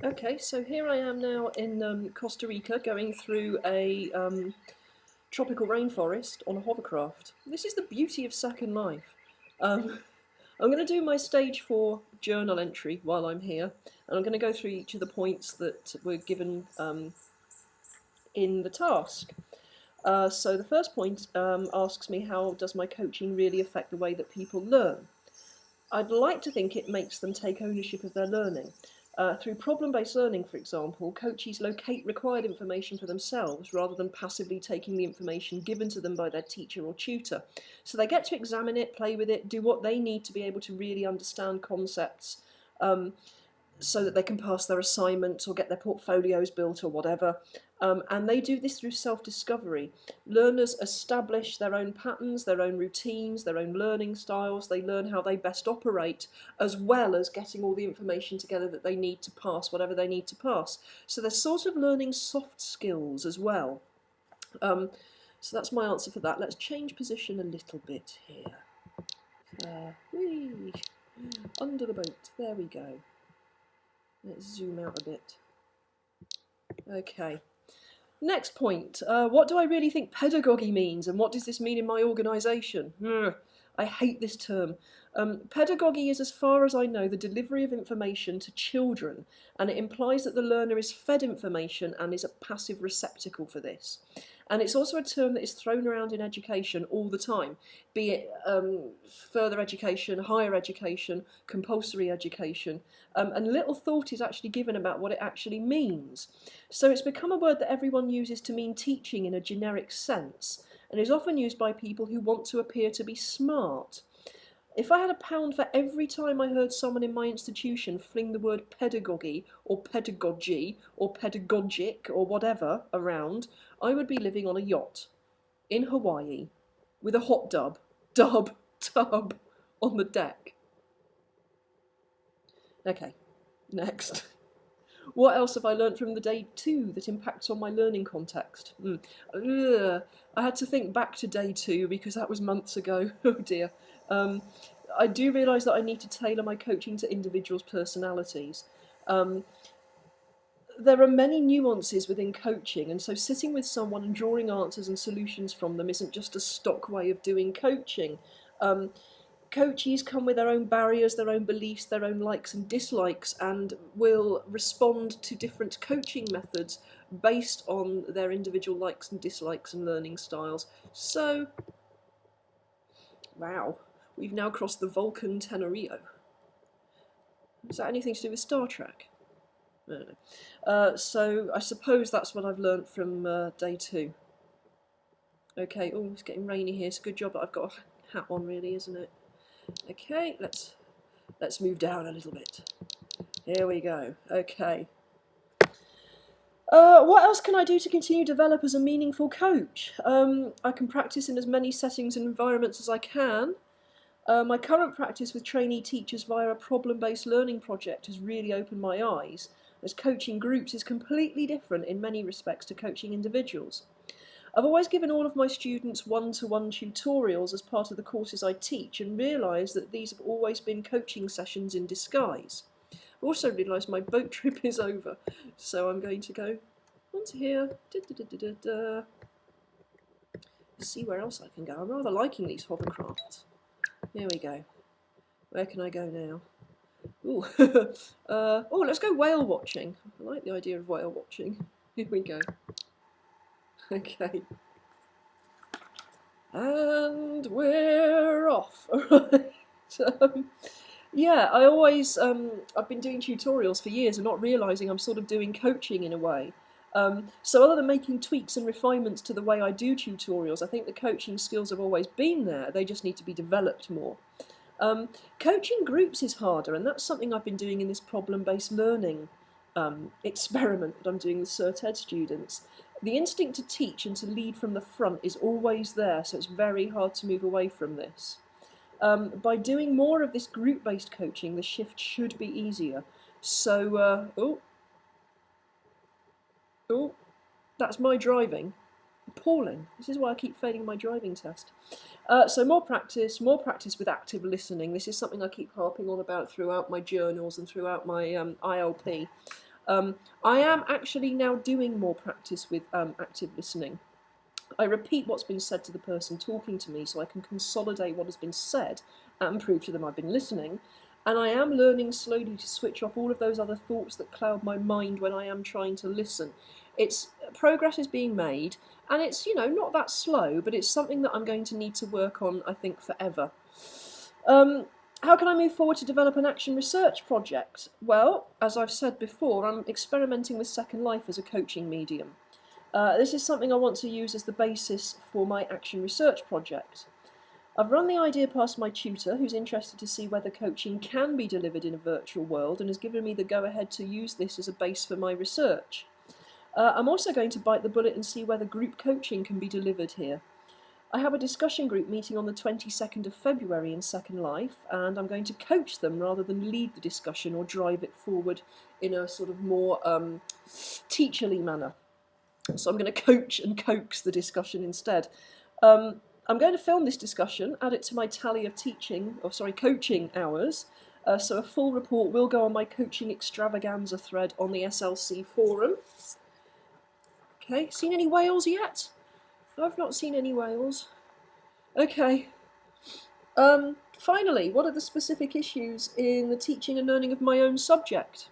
Okay, so here I am now in Costa Rica going through a tropical rainforest on a hovercraft. This is the beauty of second life. Um, I'm going to do my stage 4 journal entry while I'm here, and I'm going to go through each of the points that were given in the task. So the first point asks me, how does my coaching really affect the way that people learn? I'd like to think it makes them take ownership of their learning. Through problem-based learning, for example, coaches locate required information for themselves rather than passively taking the information given to them by their teacher or tutor. So they get to examine it, play with it, do what they need to be able to really understand concepts, so that they can pass their assignments or get their portfolios built or whatever. And they do this through self-discovery. Learners establish their own patterns, their own routines, their own learning styles. They learn how they best operate, as well as getting all the information together that they need to pass whatever they need to pass. So they're sort of learning soft skills as well. So that's my answer for that. Let's change position a little bit here. Whee! Under the boat. There we go. Let's zoom out a bit. Okay. Next point. What do I really think pedagogy means, and what does this mean in my organisation? I hate this term. Pedagogy is, as far as I know, the delivery of information to children, and it implies that the learner is fed information and is a passive receptacle for this. And it's also a term that is thrown around in education all the time, be it further education, higher education, compulsory education, and little thought is actually given about what it actually means. So it's become a word that everyone uses to mean teaching in a generic sense, and is often used by people who want to appear to be smart. If I had £1 for every time I heard someone in my institution fling the word pedagogy or pedagogy or pedagogic or whatever around, I would be living on a yacht in Hawaii with a hot tub on the deck. Okay, next. What else have I learnt from the day 2 that impacts on my learning context? I had to think back to day 2 because that was months ago. Oh dear. I do realise that I need to tailor my coaching to individuals' personalities. There are many nuances within coaching, and so sitting with someone and drawing answers and solutions from them isn't just a stock way of doing coaching. Coaches come with their own barriers, their own beliefs, their own likes and dislikes, and will respond to different coaching methods based on their individual likes and dislikes and learning styles. So, wow, we've now crossed the Vulcan Tenerio. Is that anything to do with Star Trek? I don't know. So I suppose that's what I've learnt from day 2. Okay, oh, it's getting rainy here. It's a good job that I've got a hat on, really, isn't it? Okay, let's move down a little bit. Here we go. Okay. What else can I do to continue to develop as a meaningful coach? I can practice in as many settings and environments as I can. My current practice with trainee teachers via a problem-based learning project has really opened my eyes, as coaching groups is completely different in many respects to coaching individuals. I've always given all of my students one-to-one tutorials as part of the courses I teach, and realised that these have always been coaching sessions in disguise. I've also realised my boat trip is over, so I'm going to go onto here. See where else I can go. I'm rather liking these hovercrafts. Here we go. Where can I go now? Ooh. Oh, let's go whale watching. I like the idea of whale watching. Here we go. Okay. And we're off. Yeah, I've been doing tutorials for years and not realising I'm sort of doing coaching in a way. So other than making tweaks and refinements to the way I do tutorials, I think the coaching skills have always been there. They just need to be developed more. Coaching groups is harder, and that's something I've been doing in this problem-based learning experiment that I'm doing with Cert Ed students. The instinct to teach and to lead from the front is always there, so it's very hard to move away from this. By doing more of this group-based coaching, the shift should be easier. So, oh, that's my driving. Appalling. This is why I keep failing my driving test. So more practice with active listening. This is something I keep harping on about throughout my journals and throughout my ILP. I am actually now doing more practice with active listening. I repeat what's been said to the person talking to me so I can consolidate what has been said and prove to them I've been listening. And I am learning slowly to switch off all of those other thoughts that cloud my mind when I am trying to listen. Progress is being made, and it's, not that slow, but it's something that I'm going to need to work on, I think, forever. How can I move forward to develop an action research project? Well, as I've said before, I'm experimenting with Second Life as a coaching medium. This is something I want to use as the basis for my action research project. I've run the idea past my tutor, who's interested to see whether coaching can be delivered in a virtual world, and has given me the go-ahead to use this as a base for my research. I'm also going to bite the bullet and see whether group coaching can be delivered here. I have a discussion group meeting on the 22nd of February in Second Life, and I'm going to coach them rather than lead the discussion or drive it forward in a sort of more teacherly manner. So I'm going to coach and coax the discussion instead. I'm going to film this discussion, add it to my tally of coaching hours. So a full report will go on my coaching extravaganza thread on the SLC forum. Okay, seen any whales yet? I've not seen any whales. Okay. Finally, what are the specific issues in the teaching and learning of my own subject?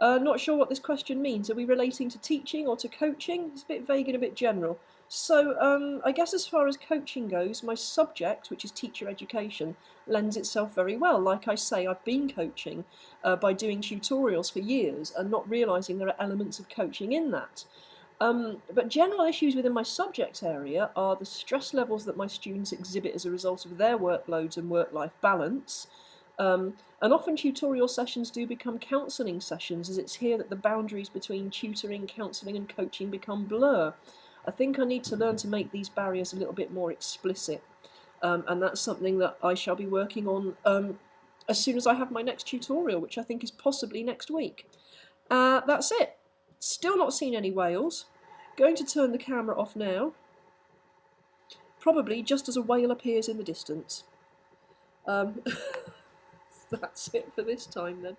Not sure what this question means. Are we relating to teaching or to coaching? It's a bit vague and a bit general. So I guess as far as coaching goes, my subject, which is teacher education, lends itself very well. Like I say, I've been coaching by doing tutorials for years and not realising there are elements of coaching in that. But general issues within my subject area are the stress levels that my students exhibit as a result of their workloads and work-life balance. And often tutorial sessions do become counselling sessions, as it's here that the boundaries between tutoring, counselling and coaching become blur. I think I need to learn to make these barriers a little bit more explicit, and that's something that I shall be working on as soon as I have my next tutorial, which I think is possibly next week. That's it. Still not seen any whales. Going to turn the camera off now, probably just as a whale appears in the distance. That's it for this time then.